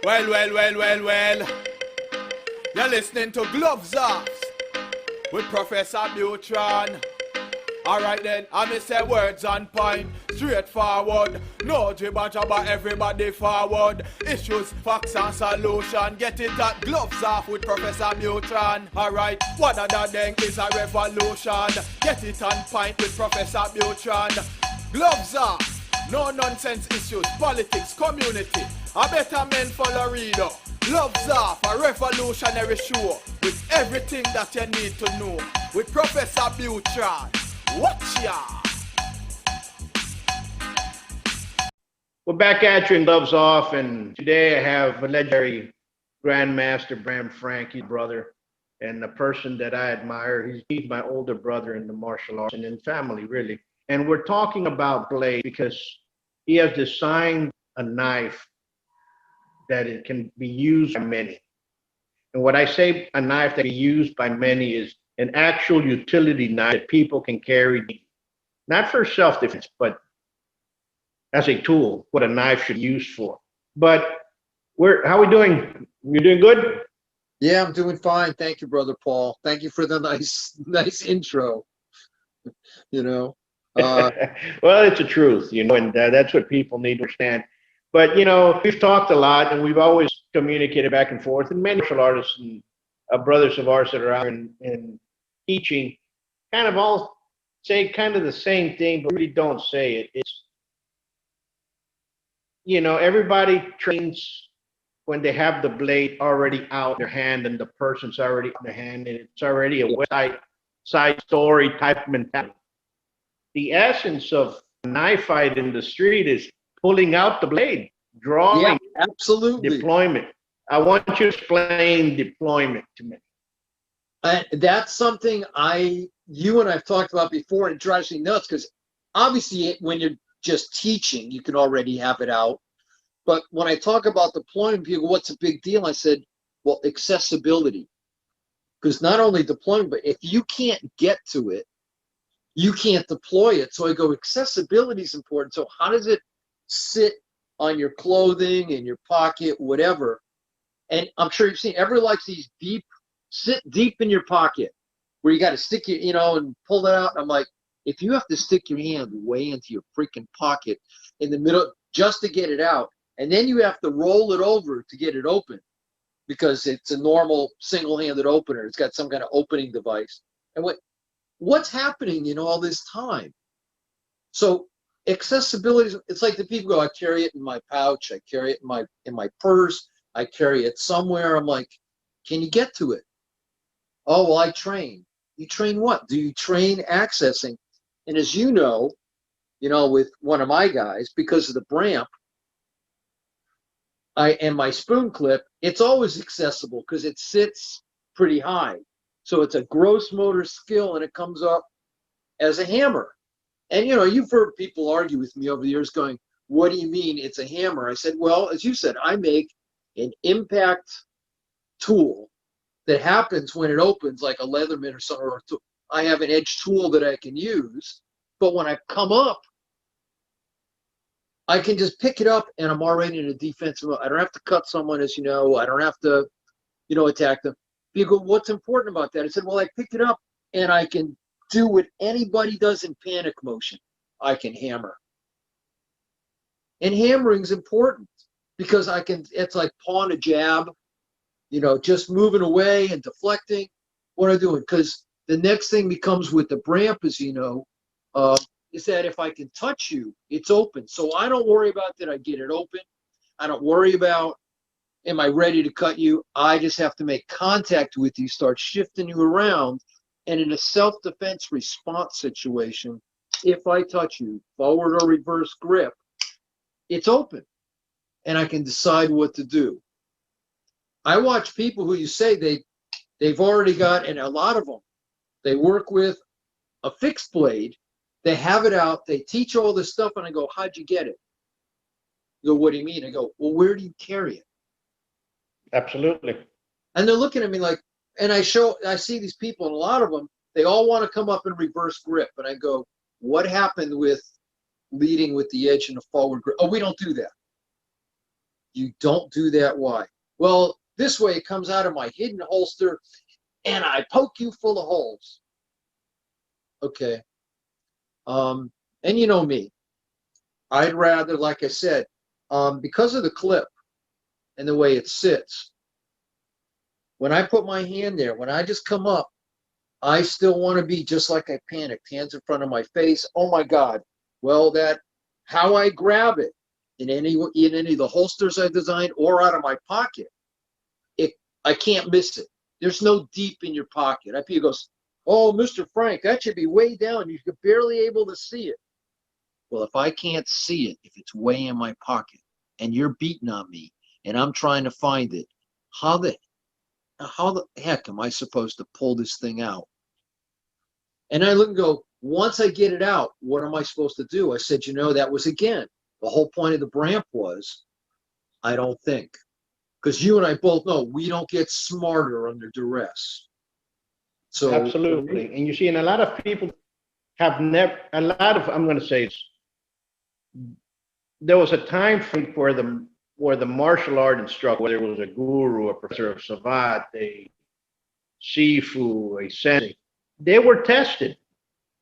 Well. You're listening to Gloves Off with Professor Buitrón. Alright then, I may say words on point, straightforward. No jibber jabber, everybody forward. Issues, facts and solution. Get it at Gloves Off with Professor Buitrón. Alright, what other thing is a revolution? Get it on point with Professor Buitrón. Gloves Off, no nonsense issues, politics, community. A better men follow reader. Gloves Off, a revolutionary show with everything that you need to know. With Professor Buitrón. Watch ya! We're back at you in Gloves Off, and today I have a legendary Grandmaster Bram Frank, his brother, and a person that I admire. He's my older brother in the martial arts and in family, really. And we're talking about blade because he has designed a knife that it can be used by many. And what I say a knife that can be used by many is an actual utility knife that people can carry, not for self-defense, but as a tool, what a knife should be used for. But how are we doing? You doing good? Yeah, I'm doing fine. Thank you, Brother Paul. Thank you for the nice intro. Well, it's the truth, and that's what people need to understand. But, we've talked a lot and we've always communicated back and forth, and many martial artists and brothers of ours that are out and teaching kind of all say kind of the same thing, but really don't say it. It's, everybody trains when they have the blade already out in their hand and the person's already in their hand and it's already a West Side Story type mentality. The essence of a knife fight in the street is pulling out the blade, drawing, yeah, absolutely. Deployment. I want you to explain deployment to me. That's something you and I've talked about before, and it drives me nuts because obviously when you're just teaching, you can already have it out. But when I talk about deployment, people go, what's a big deal? I said, well, accessibility. Because not only deployment, but if you can't get to it, you can't deploy it. So I go, accessibility is important. So how does it sit on your clothing, in your pocket, whatever? And I'm sure you've seen, everyone likes these sit deep in your pocket where you got to stick your, and pull it out. And I'm like, if you have to stick your hand way into your freaking pocket in the middle just to get it out, and then you have to roll it over to get it open because it's a normal single-handed opener. It's got some kind of opening device. And what's happening all this time? So accessibility, it's like the people go, I carry it in my pouch, I carry it in my purse, I carry it somewhere. I'm like, can you get to it? Oh, well, I train. You train what? Do you train accessing? And as you know, with one of my guys, because of the Bramp, and my spoon clip, it's always accessible because it sits pretty high. So it's a gross motor skill and it comes up as a hammer. And you've heard people argue with me over the years going, what do you mean it's a hammer? I said, well, as you said, I make an impact tool that happens when it opens, like a Leatherman or something, or I have an edge tool that I can use. But when I come up, I can just pick it up and I'm already in a defensive mode. I don't have to cut someone, as you know. I don't have to, attack them. People go, what's important about that? I said, well, I pick it up and I can do what anybody does in panic motion. I can hammer. And hammering's important because it's like pawn a jab, just moving away and deflecting. What am I doing? Because the next thing becomes with the Bramp, as is that if I can touch you, it's open. So I don't worry about that I get it open. I don't worry about, am I ready to cut you? I just have to make contact with you, start shifting you around. And in a self-defense response situation, if I touch you, forward or reverse grip, it's open. And I can decide what to do. I watch people who you say they've already got, and a lot of them, they work with a fixed blade. They have it out. They teach all this stuff. And I go, how'd you get it? You go, what do you mean? I go, well, where do you carry it? Absolutely. And they're looking at me like, and I see these people, and a lot of them, they all want to come up and reverse grip. And I go, what happened with leading with the edge and the forward grip? Oh, we don't do that. You don't do that. Why? Well, this way it comes out of my hidden holster and I poke you full of holes. Okay. And you know me, I'd rather, like I said, because of the clip and the way it sits, when I put my hand there, when I just come up, I still want to be just like I panicked, hands in front of my face. Oh my God. Well, that how I grab it in any of the holsters I designed or out of my pocket, I can't miss it. There's no deep in your pocket. People goes, oh, Mr. Frank, that should be way down. You're barely able to see it. Well, if I can't see it, if it's way in my pocket and you're beating on me and I'm trying to find it, how the heck am I supposed to pull this thing out? And I look and go, once I get it out, what am I supposed to do? I said, that was, again, the whole point of the Bramp was, I don't think. Because you and I both know we don't get smarter under duress. So Absolutely. And you see, and a lot of people have never, I'm going to say this, there was a time frame where the martial art instructor, whether it was a guru, a professor of Savat, a Sifu, a sensei, they were tested.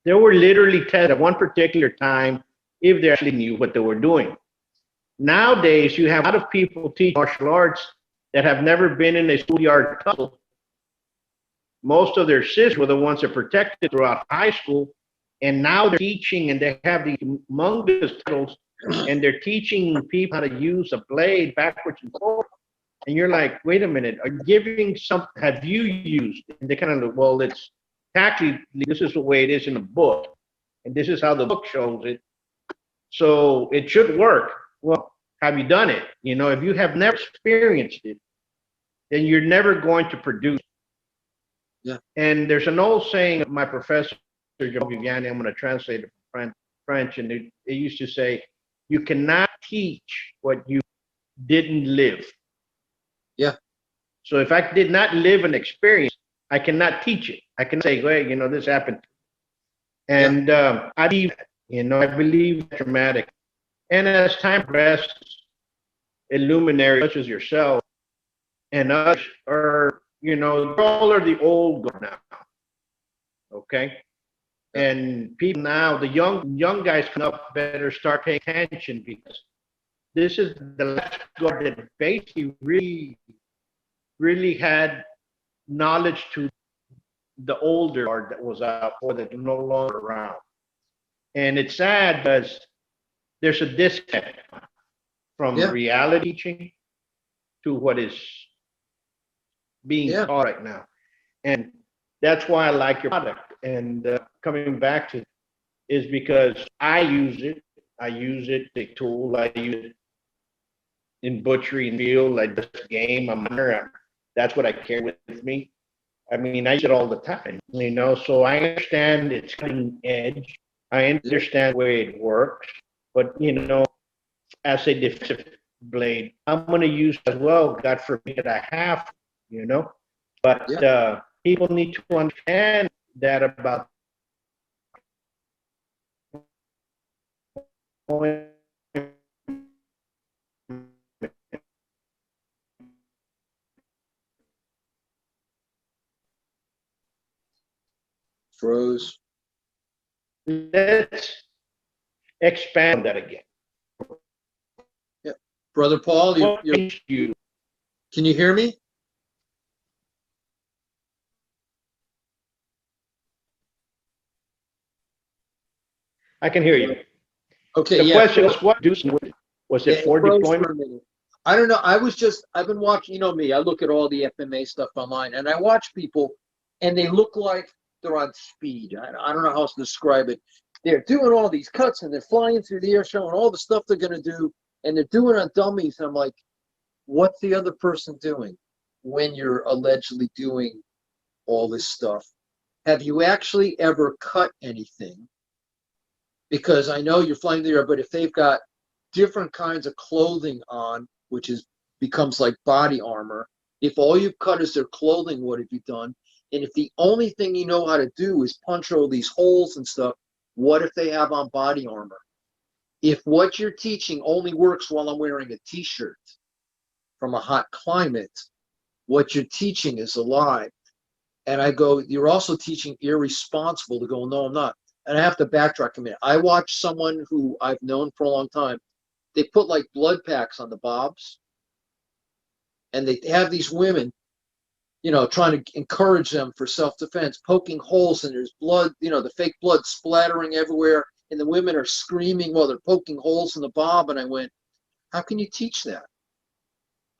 They were literally tested at one particular time if they actually knew what they were doing. Nowadays, you have a lot of people teach martial arts that have never been in a schoolyard tussle. Most of their sisters were the ones that protected throughout high school, and now they're teaching, and they have these humongous titles, and they're teaching people how to use a blade backwards and forward. And you're like, wait a minute, are you giving some? Have you used? And they kind of, well, it's actually, this is the way it is in the book, and this is how the book shows it. So it should work. Well, have you done it? If you have never experienced it, then you're never going to produce. Yeah. And there's an old saying of my professor, Joe Viviani, I'm going to translate it from French, and it used to say, you cannot teach what you didn't live. Yeah. So if I did not live an experience, I cannot teach it. I can say, hey, this happened. And I believe dramatic. And as time progresses, luminaries such as yourself and others are, all are the old guard now. Okay. And people now, the young guys come up, better start paying attention, because this is the last guard that basically really had knowledge to the older guard that was out or that are no longer around. And it's sad because there's a disconnect from reality teaching to what is being taught right now. And that's why I like your product. And coming back to it is because I use it. I use it as a tool. I use it in butchery and field, like this game. That's what I carry with me. I mean, I use it all the time, so I understand it's cutting edge. I understand the way it works. But, as a defensive blade, I'm going to use it as well. God forbid I have, But people need to understand that about froze. Let's expand that again. Yeah. Brother Paul, can you hear me? I can hear you. Okay. The question was, what was it for deployment? I don't know. I've been watching, me, I look at all the FMA stuff online, and I watch people, and they look like they're on speed. I don't know how else to describe it. They're doing all these cuts, and they're flying through the air, showing all the stuff they're going to do, and they're doing it on dummies. And I'm like, what's the other person doing when you're allegedly doing all this stuff? Have you actually ever cut anything? Because I know you're flying through the air, but if they've got different kinds of clothing on, which becomes like body armor, if all you've cut is their clothing, what have you done? And if the only thing you know how to do is punch all these holes and stuff, what if they have on body armor? If what you're teaching only works while I'm wearing a t-shirt, from a hot climate, what you're teaching is a lie. And I go, you're also teaching irresponsible. To go, no, I'm not. And I have to backtrack a minute. I watched someone who I've known for a long time. They put like blood packs on the bobs, and they have these women, you know, trying to encourage them for self-defense, poking holes, and there's blood, you know, the fake blood splattering everywhere, and the women are screaming while they're poking holes in the bob. And I went, how can you teach that?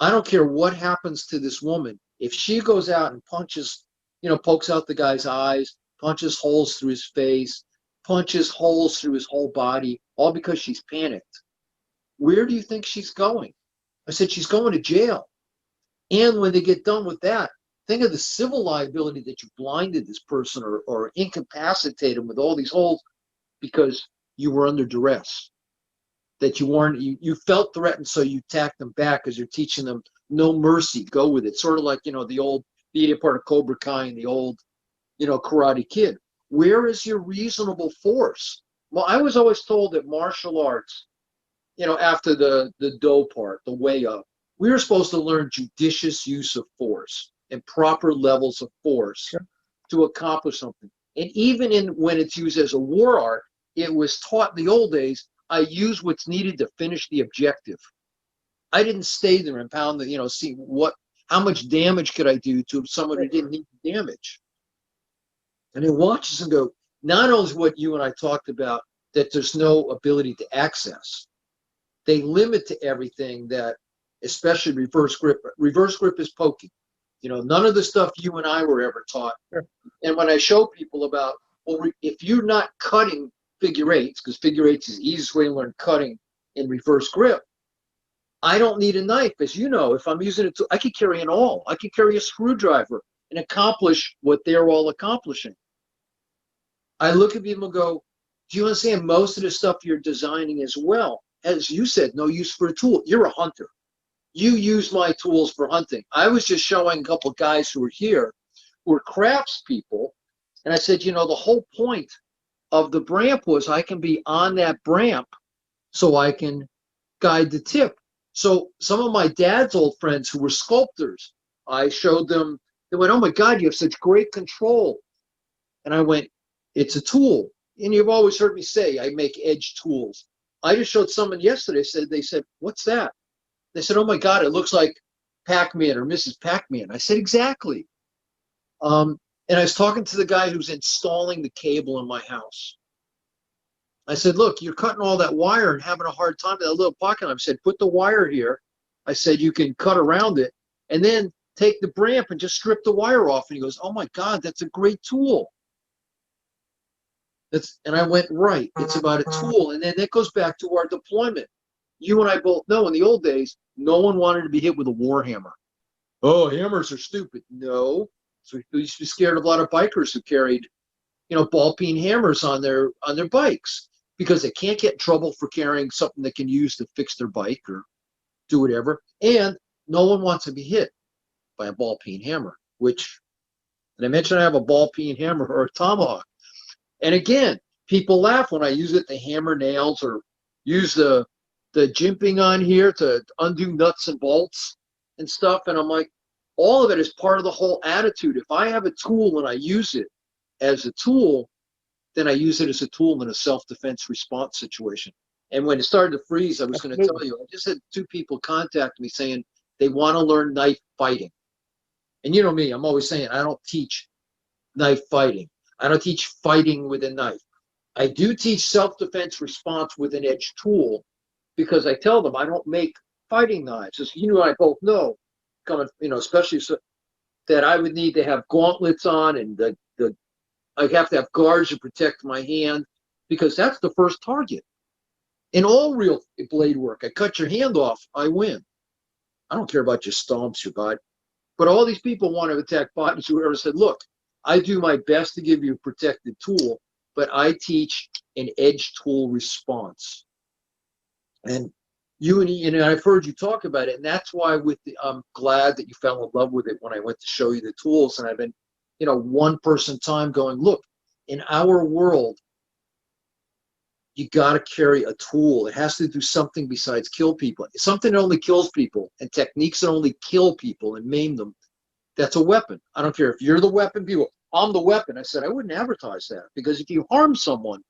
I don't care what happens to this woman. If she goes out and punches, you know, pokes out the guy's eyes, punches holes through his face, punches holes through his whole body, all because she's panicked, where do you think she's going? I said, she's going to jail. And when they get done with that, think of the civil liability that you blinded this person or incapacitated him with all these holes because you were under duress. That you weren't, you felt threatened, so you attacked them back because you're teaching them no mercy, go with it. Sort of like, you know, the old, be a part of Cobra Kai and the old, you know, Karate Kid. Where is your reasonable force? Well, I was always told that martial arts, you know, after the do part, the way up, we were supposed to learn judicious use of force and proper levels of force to accomplish something. And even in when it's used as a war art, it was taught in the old days, I use what's needed to finish the objective. I didn't stay there and pound the, you know, see how much damage could I do to someone who didn't need damage. And it watches and go, not only is what you and I talked about, that there's no ability to access. They limit to everything that, especially reverse grip. Reverse grip is poking. You know, none of the stuff you and I were ever taught. Sure. And when I show people about, well, if you're not cutting figure eights, because figure eights is the easiest way to learn cutting in reverse grip, I don't need a knife. As you know, if I'm using it, I could carry an awl. I could carry a screwdriver and accomplish what they're all accomplishing. I look at people and go, do you understand most of the stuff you're designing as well? As you said, no use for a tool. You're a hunter. You use my tools for hunting. I was just showing a couple of guys who were here who were craftspeople. And I said, you know, the whole point of the bramp was I can be on that bramp so I can guide the tip. So some of my dad's old friends who were sculptors, I showed them, they went, oh my God, you have such great control. And I went, it's a tool. And you've always heard me say, I make edge tools. I just showed someone yesterday, they said, what's that? They said, oh my God, it looks like Pac-Man or Mrs. Pac-Man. I said, exactly. And I was talking to the guy who's installing the cable in my house. I said, look, you're cutting all that wire and having a hard time in that little pocket. I said, put the wire here. I said, you can cut around it and then take the bramp and just strip the wire off. And he goes, oh my God, that's a great tool. And I went, right, it's about a tool. And then that goes back to our deployment. You and I both know in the old days, no one wanted to be hit with a war hammer. Oh, hammers are stupid. No. So we used to be scared of a lot of bikers who carried, you know, ball-peen hammers on their bikes because they can't get in trouble for carrying something they can use to fix their bike or do whatever. And no one wants to be hit by a ball-peen hammer, which, and I mentioned I have a ball-peen hammer or a tomahawk. And again, people laugh when I use it to hammer nails or use the jimping on here to undo nuts and bolts and stuff. And I'm like, all of it is part of the whole attitude. If I have a tool and I use it as a tool, then I use it as a tool in a self-defense response situation. And when it started to freeze, I was going to tell you, I just had 2 people contact me saying they want to learn knife fighting. And you know me, I'm always saying I don't teach knife fighting. I don't teach fighting with a knife. I do teach self-defense response with an edge tool because I tell them I don't make fighting knives. As you and I both know, coming, you know, especially so that I would need to have gauntlets on and I have to have guards to protect my hand because that's the first target. In all real blade work, I cut your hand off, I win. I don't care about your stomps, your body. But all these people want to attack bodies. Whoever said, look, I do my best to give you a protected tool, but I teach an edge tool response. And you and I've heard you talk about it, and that's why I'm glad that you fell in love with it when I went to show you the tools. And I've been, you know, one person time going, look, in our world, you got to carry a tool. It has to do something besides kill people. Something that only kills people and techniques that only kill people and maim them. That's a weapon. I don't care if you're the weapon. People, I'm the weapon. I said, I wouldn't advertise that, because if you harm someone,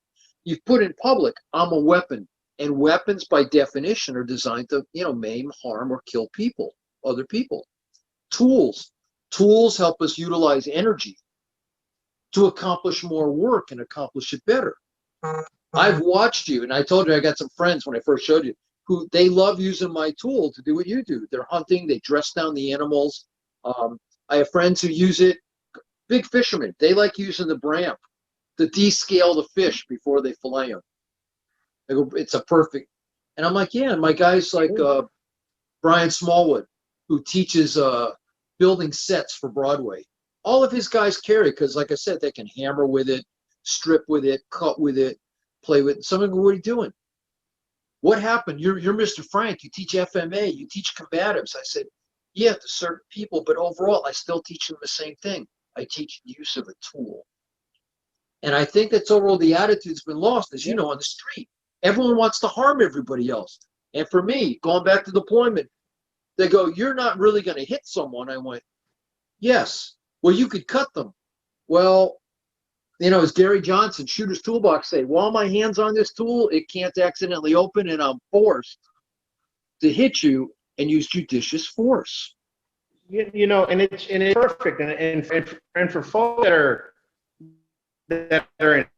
you've put in public, I'm a weapon. And weapons by definition are designed to, maim, harm, or kill people, other people. Tools help us utilize energy to accomplish more work and accomplish it better. I've watched you, and I told you I got some friends when I first showed you, who they love using my tool to do what you do. They're hunting, they dress down the animals. I have friends who use it, big fishermen. They like using the Bram to descale the fish before they fillet them. They go, it's a perfect. And I'm like, yeah. And my guys like Brian Smallwood, who teaches building sets for Broadway. All of his guys carry, because like I said, they can hammer with it, strip with it, cut with it, play with it. Someone go, what are you doing? What happened? You're Mr. Frank. You teach FMA. You teach combatives. I said, yeah, to certain people, but overall, I still teach them the same thing. I teach use of a tool. And I think that's overall the attitude's been lost, as you know, on the street. Everyone wants to harm everybody else. And for me, going back to deployment, they go, you're not really going to hit someone. I went, yes. Well, you could cut them. Well, as Gary Johnson, Shooter's Toolbox, say, while my hand's on this tool, it can't accidentally open, and I'm forced to hit you and use judicious force. And it's perfect. And for folks that are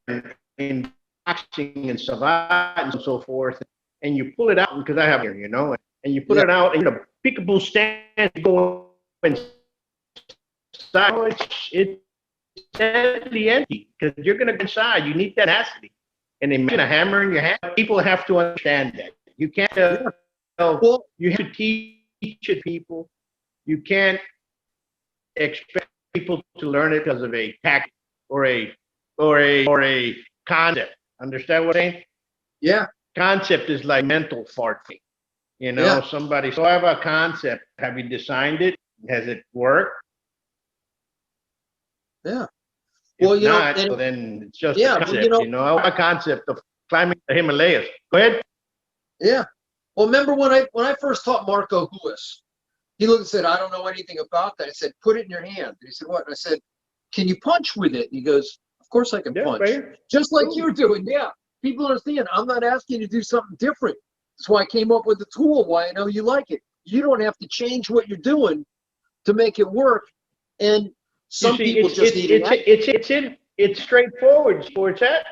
in boxing and savate and so forth, and you pull it out, because I have here, and you put it out, and the peekaboo stand go inside. It's deadly empty, because you're going to go inside. You need that tenacity. And imagine a hammer in your hand. People have to understand that. You can't you have to teach it people. You can't expect people to learn it because of a tactic or a concept. Understand what I'm saying? Yeah. Concept is like mental farting. Somebody, so I have a concept. Have you designed it? Has it worked? Yeah. If not, then it's just a concept. I have a concept of climbing the Himalayas. Go ahead. Yeah. Well, remember when I first taught Marco Huis, he looked and said, I don't know anything about that. I said, put it in your hand. And he said, what? And I said, can you punch with it? And he goes, of course I can punch. Right. Just like you're doing. Yeah. People understand. I'm not asking you to do something different. That's why I came up with the tool, why I know you like it. You don't have to change what you're doing to make it work. And some people just need it. It's straightforward. Where it's at.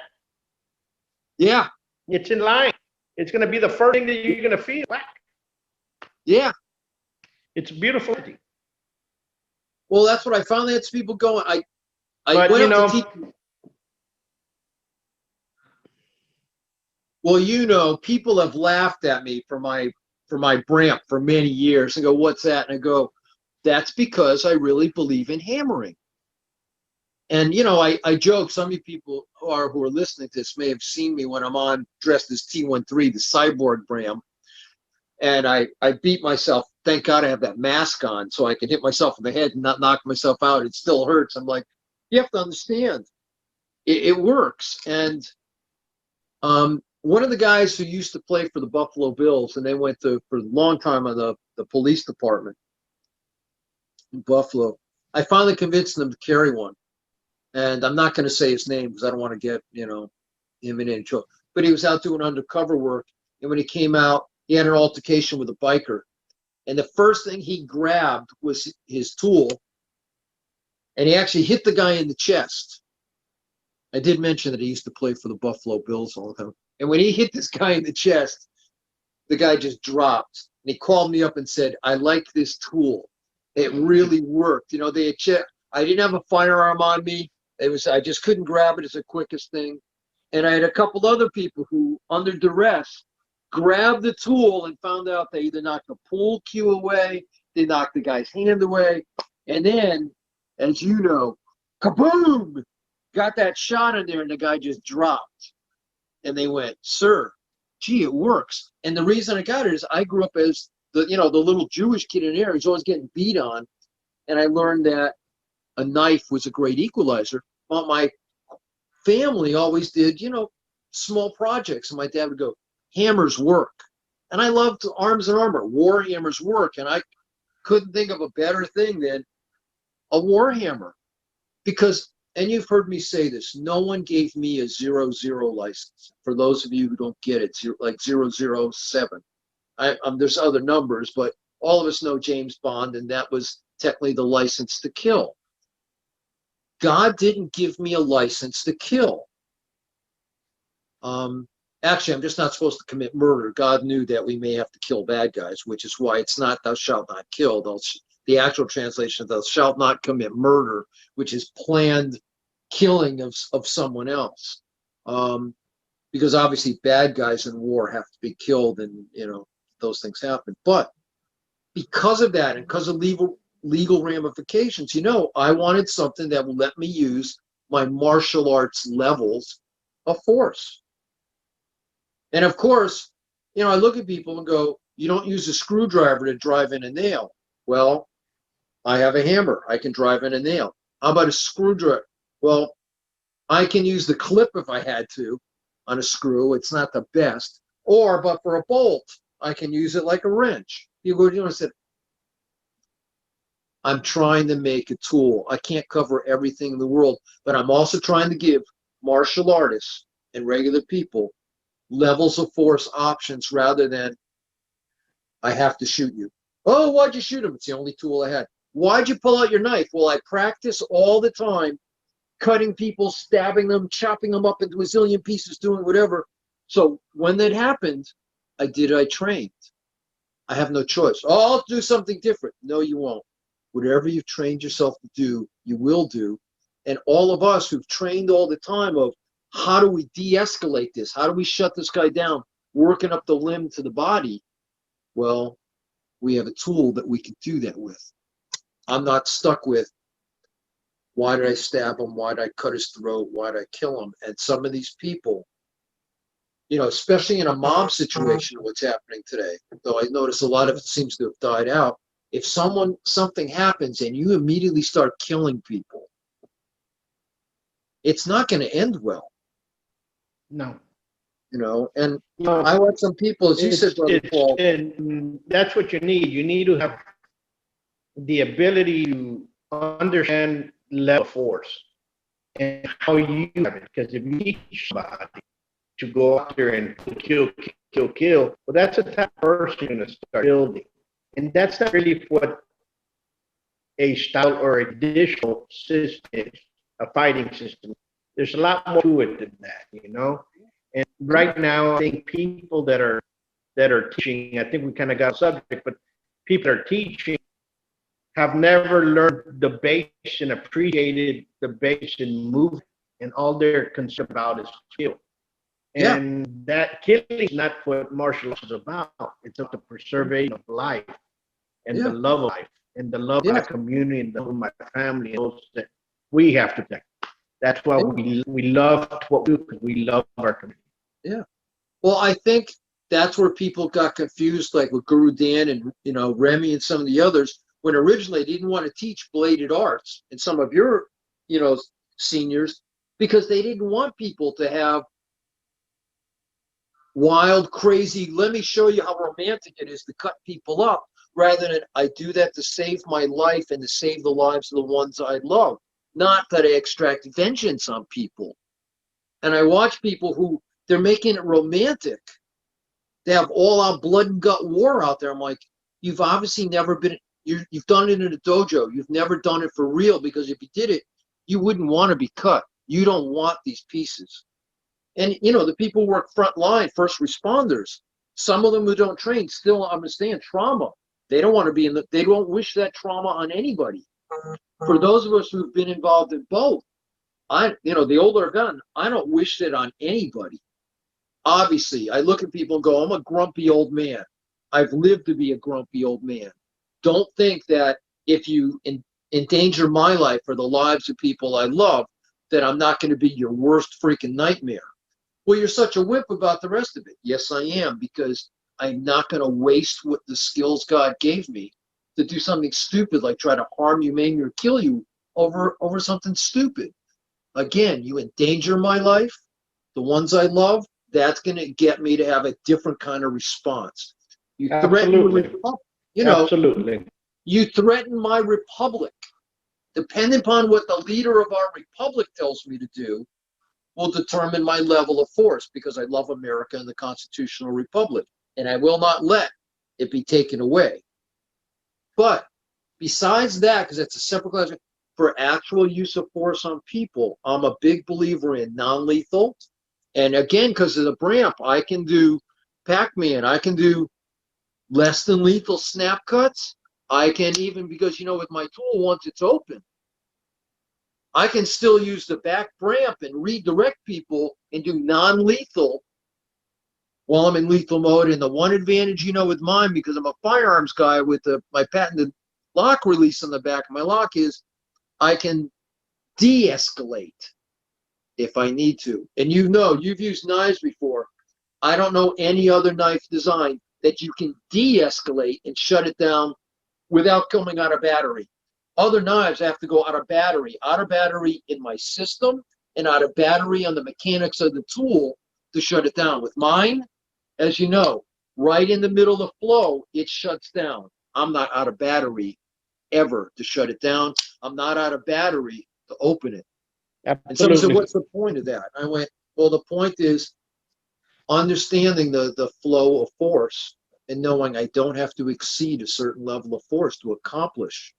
Yeah. It's in line. It's going to be the first thing that you're going to feel. Yeah. It's beautiful. Well, that's what I finally had people going. I went up to teach. Well, people have laughed at me for my Bram for many years and go, what's that? And I go, that's because I really believe in hammering. And, I joke, some of you people who are listening to this may have seen me when I'm on dressed as T-13, the cyborg Bram. And I beat myself. Thank God I have that mask on so I can hit myself in the head and not knock myself out. It still hurts. I'm like, you have to understand. It works. And one of the guys who used to play for the Buffalo Bills, and they went for a long time on the police department in Buffalo, I finally convinced them to carry one. And I'm not going to say his name because I don't want to get, him in any trouble. But he was out doing undercover work. And when he came out, he had an altercation with a biker. And the first thing he grabbed was his tool. And he actually hit the guy in the chest. I did mention that he used to play for the Buffalo Bills all the time. And when he hit this guy in the chest, the guy just dropped. And he called me up and said, I like this tool. It really worked. They had checked. I didn't have a firearm on me. I just couldn't grab it as the quickest thing. And I had a couple other people who, under duress, grabbed the tool and found out they either knocked the pool cue away, they knocked the guy's hand away, and then, as you know, kaboom! Got that shot in there, and the guy just dropped. And they went, sir, gee, it works. And the reason I got it is I grew up as the little Jewish kid in there. He's always getting beat on. And I learned that a knife was a great equalizer. But my family always did, small projects, and my dad would go, hammers work. And I loved Arms and Armor. War hammers work. And I couldn't think of a better thing than a war hammer. Because, and you've heard me say this, no one gave me a 00 license. For those of you who don't get it, like 007. There's other numbers, but all of us know James Bond, and that was technically the license to kill. God didn't give me a license to kill. Actually, I'm just not supposed to commit murder. God knew that we may have to kill bad guys, which is why it's not thou shalt not kill. The actual translation of thou shalt not commit murder, which is planned killing of someone else. Because obviously bad guys in war have to be killed, and those things happen. But because of that, and because of legal ramifications, I wanted something that would let me use my martial arts levels of force. And of course, I look at people and go, you don't use a screwdriver to drive in a nail. Well, I have a hammer. I can drive in a nail. How about a screwdriver? Well, I can use the clip if I had to on a screw. It's not the best. But for a bolt, I can use it like a wrench. I said, I'm trying to make a tool. I can't cover everything in the world, but I'm also trying to give martial artists and regular people levels of force options rather than I have to shoot you. Oh, why'd you shoot him? It's the only tool I had. Why'd you pull out your knife? Well, I practice all the time, cutting people, stabbing them, chopping them up into a zillion pieces, doing whatever. So when that happened, I trained. I have no choice. Oh, I'll do something different. No, you won't. Whatever you've trained yourself to do, you will do. And all of us who've trained all the time of how do we de-escalate this? How do we shut this guy down? Working up the limb to the body. Well, we have a tool that we can do that with. I'm not stuck with, why did I stab him? Why did I cut his throat? Why did I kill him? And some of these people, especially in a mob situation, what's happening today, though I notice a lot of it seems to have died out. If something happens and you immediately start killing people, it's not going to end well. No. And I want some people, as you said, Brother Paul. And that's what you need. You need to have the ability to understand level of force and how you have it. Because if you teach somebody to go out there and kill, well, that's the type of person you're going to start building. And that's not really what a style or a traditional system is, a fighting system. There's a lot more to it than that, And right now, I think people that are teaching, I think we kind of got a subject, but people that are teaching have never learned the base and appreciated the base and movement, and all they're concerned about is skill. And that killing is not what martial arts is about. It's about the preservation of life and the love of life and the love of my community and the love of my family, and those that we have to protect. That's why we love what we do, because we love our community. Yeah. Well, I think that's where people got confused, like with Guru Dan and Remy and some of the others, when originally they didn't want to teach bladed arts, and some of your seniors, because they didn't want people to have wild, crazy, let me show you how romantic it is to cut people up, rather than I do that to save my life and to save the lives of the ones I love. Not that I extract vengeance on people. And I watch people who, they're making it romantic. They have all-out blood and gut war out there. I'm like, you've obviously never been, you've done it in a dojo. You've never done it for real, because if you did it, you wouldn't want to be cut. You don't want these pieces. And, the people who work front line, first responders, some of them who don't train still understand trauma. They don't want to be they don't wish that trauma on anybody. For those of us who've been involved in both, the older I've gotten, I don't wish it on anybody. Obviously, I look at people and go, I'm a grumpy old man. I've lived to be a grumpy old man. Don't think that if you endanger my life or the lives of people I love, that I'm not going to be your worst freaking nightmare. Well, you're such a wimp about the rest of it. Yes, I am, because I'm not going to waste what the skills God gave me to do something stupid like try to harm you, maim you, or kill you over something stupid. Again, you endanger my life, the ones I love, that's going to get me to have a different kind of response. You threaten Absolutely. the republic, you know, Absolutely. you threaten my republic. Depending upon what the leader of our republic tells me to do, will determine my level of force, because I love America and the constitutional republic, and I will not let it be taken away. But besides that, because it's a separate question, for actual use of force on people, I'm a big believer in non-lethal. And again, because of the Bramp, I can do Pac-Man, I can do less than lethal snap cuts. I can even, because with my tool, once it's open, I can still use the back Bramp and redirect people and do non-lethal while I'm in lethal mode. And the one advantage, with mine, because I'm a firearms guy with my patented lock release on the back of my lock, is I can de-escalate if I need to. And you've used knives before. I don't know any other knife design that you can de-escalate and shut it down without coming out of battery. Other knives have to go out of battery in my system, and out of battery on the mechanics of the tool to shut it down. With mine, as you know, right in the middle of flow, it shuts down. I'm not out of battery ever to shut it down. I'm not out of battery to open it. And somebody said, Absolutely. what's the point of that? I went, well, the point is understanding the flow of force and knowing I don't have to exceed a certain level of force to accomplish.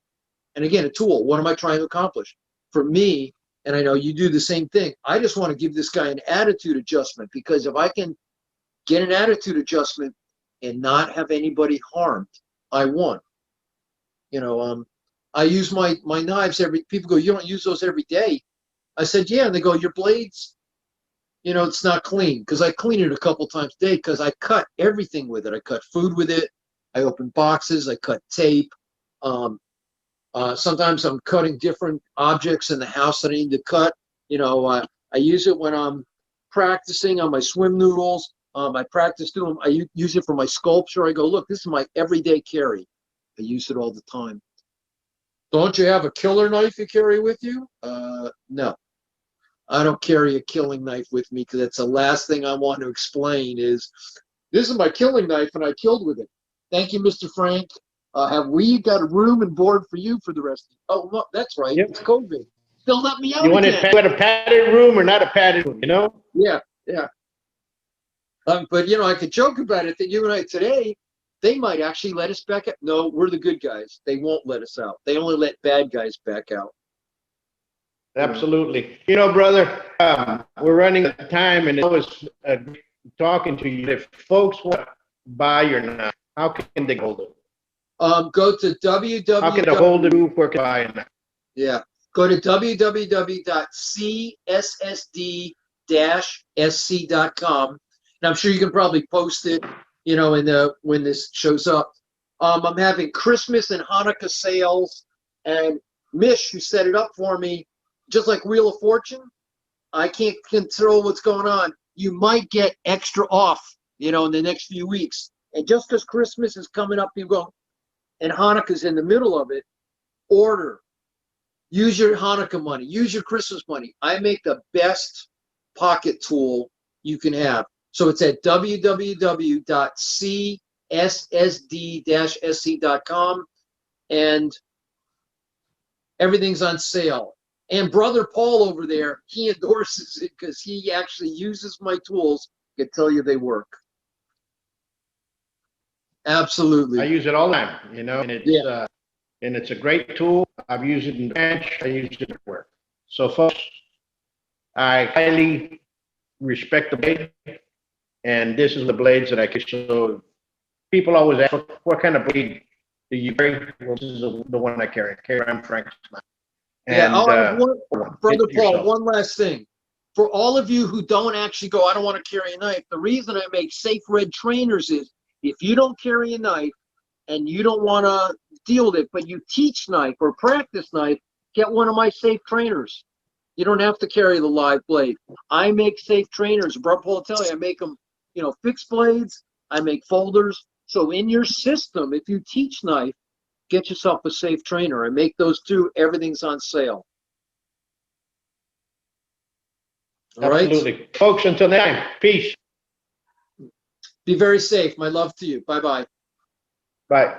And again, a tool, what am I trying to accomplish? For me, and I know you do the same thing, I just want to give this guy an attitude adjustment, because if I can get an attitude adjustment and not have anybody harmed, I won. I use my knives people go, you don't use those every day. I said, yeah. And they go, your blades, it's not clean, because I clean it a couple times a day, because I cut everything with it. I cut food with it. I open boxes. I cut tape. Sometimes I'm cutting different objects in the house that I need to cut. I use it when I'm practicing on my swim noodles. I practice doing them. I use it for my sculpture. I go, look, this is my everyday carry. I use it all the time. Don't you have a killer knife you carry with you? No. I don't carry a killing knife with me, because that's the last thing I want to explain is, this is my killing knife and I killed with it. Thank you, Mr. Frank. Have we got a room and board for you for the rest of the— oh, no, that's right. Yep. It's COVID. They'll let me out You want again. a padded room or not a padded room, Yeah. But, I could joke about it that you and I today, they might actually let us back out. No, we're the good guys. They won't let us out. They only let bad guys back out. Absolutely. Brother, we're running out of time, and it's always talking to you. If folks want to buy your knife, how can they hold it? Go to www. How can they hold it? Where can they buy it? Yeah. Go to www.cssd-sc.com. And I'm sure you can probably post it, when this shows up. I'm having Christmas and Hanukkah sales, and Mish, who set it up for me, just like Wheel of Fortune, I can't control what's going on. You might get extra off, in the next few weeks. And just because Christmas is coming up, you go, and Hanukkah's in the middle of it, order. Use your Hanukkah money. Use your Christmas money. I make the best pocket tool you can have. So it's at www.cssd-sc.com, and everything's on sale. And Brother Paul over there, he endorses it because he actually uses my tools. I can tell you they work. Absolutely. I use it all the time, and it's a great tool. I've used it in the bench. I use it at work. So, folks, I highly respect the blade, and this is the blades that I can show. People always ask, what kind of blade do you carry? Well, this is the one I carry. I carry Bram Frank. And, Brother Paul, yourself. one last thing. For all of you who don't actually go, I don't want to carry a knife, the reason I make safe red trainers is, if you don't carry a knife and you don't want to deal with it, but you teach knife or practice knife, get one of my safe trainers. You don't have to carry the live blade. I make safe trainers. Brother Paul will tell you, I make them, fixed blades. I make folders. So in your system, if you teach knife, get yourself a safe trainer. I make those too. Everything's on sale. All right? Absolutely. Folks, until next time, peace. Be very safe. My love to you. Bye-bye. Bye.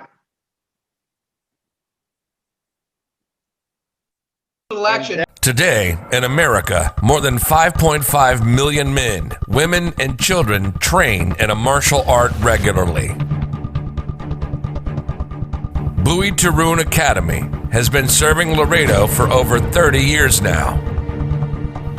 Today, in America, more than 5.5 million men, women, and children train in a martial art regularly. Buitron Academy has been serving Laredo for over 30 years now.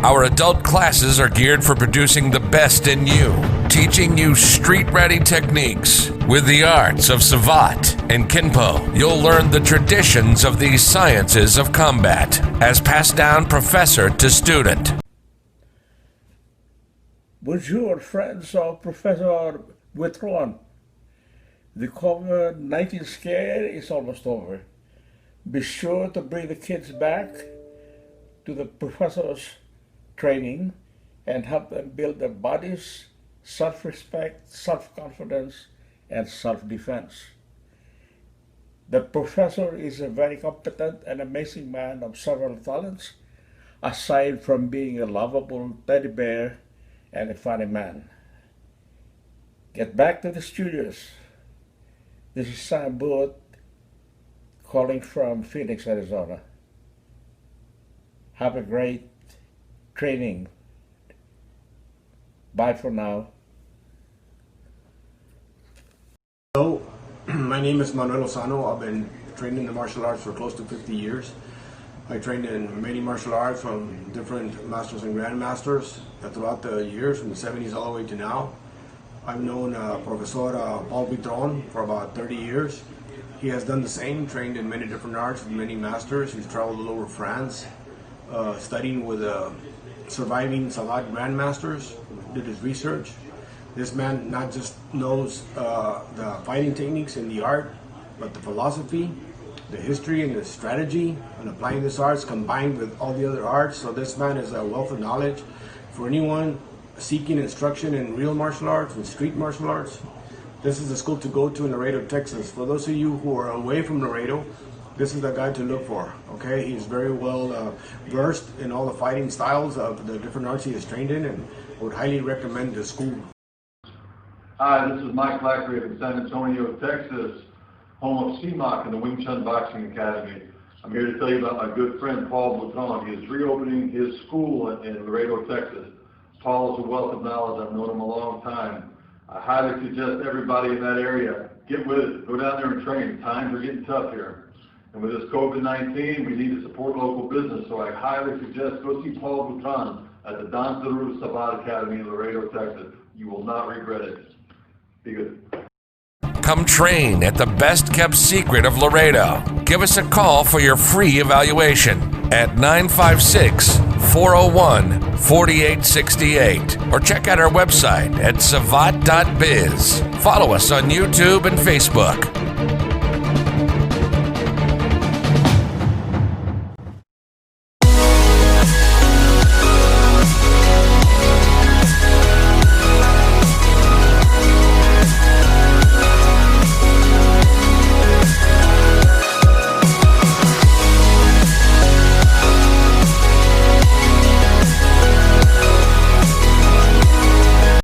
Our adult classes are geared for producing the best in you, teaching you street-ready techniques. With the arts of Savate and Kinpo, you'll learn the traditions of these sciences of combat, as passed down professor to student. Bonjour, friends of Professor Buitrón. The COVID-19 scare is almost over. Be sure to bring the kids back to the professor's training and help them build their bodies, self-respect, self-confidence, and self-defense. The professor is a very competent and amazing man of several talents, aside from being a lovable teddy bear and a funny man. Get back to the studios. This is Sam Booth calling from Phoenix, Arizona. Have a great training. Bye for now. Hello, my name is Manuel Lozano. I've been training in martial arts for close to 50 years. I trained in many martial arts from different masters and grandmasters throughout the years, from the 70s all the way to now. I've known Professor Paul Buitrón for about 30 years. He has done the same, trained in many different arts with many masters. He's traveled all over France, studying with surviving Savate grandmasters, did his research. This man not just knows the fighting techniques and the art, but the philosophy, the history and the strategy, and applying this arts combined with all the other arts. So this man is a wealth of knowledge for anyone seeking instruction in real martial arts and street martial arts. This is the school to go to in Laredo, Texas. For those of you who are away from Laredo, this is the guy to look for. Okay, he's very well versed in all the fighting styles of the different arts he has trained in, and I would highly recommend the school. Hi, this is Mike Lackery from San Antonio, Texas, home of CMOC and the Wing Chun Boxing Academy. I'm here to tell you about my good friend Paul Buitrón. He is reopening his school in Laredo, Texas. Paul is a wealth of knowledge. I've known him a long time. I highly suggest everybody in that area get with it. Go down there and train. Times are getting tough here. And with this COVID-19, we need to support local business. So I highly suggest go see Paul Buitrón at the Don Zaru Savate Academy in Laredo, Texas. You will not regret it. Be good. Come train at the best kept secret of Laredo. Give us a call for your free evaluation at 956-401-4868 or check out our website at savate.biz. Follow us on YouTube and Facebook.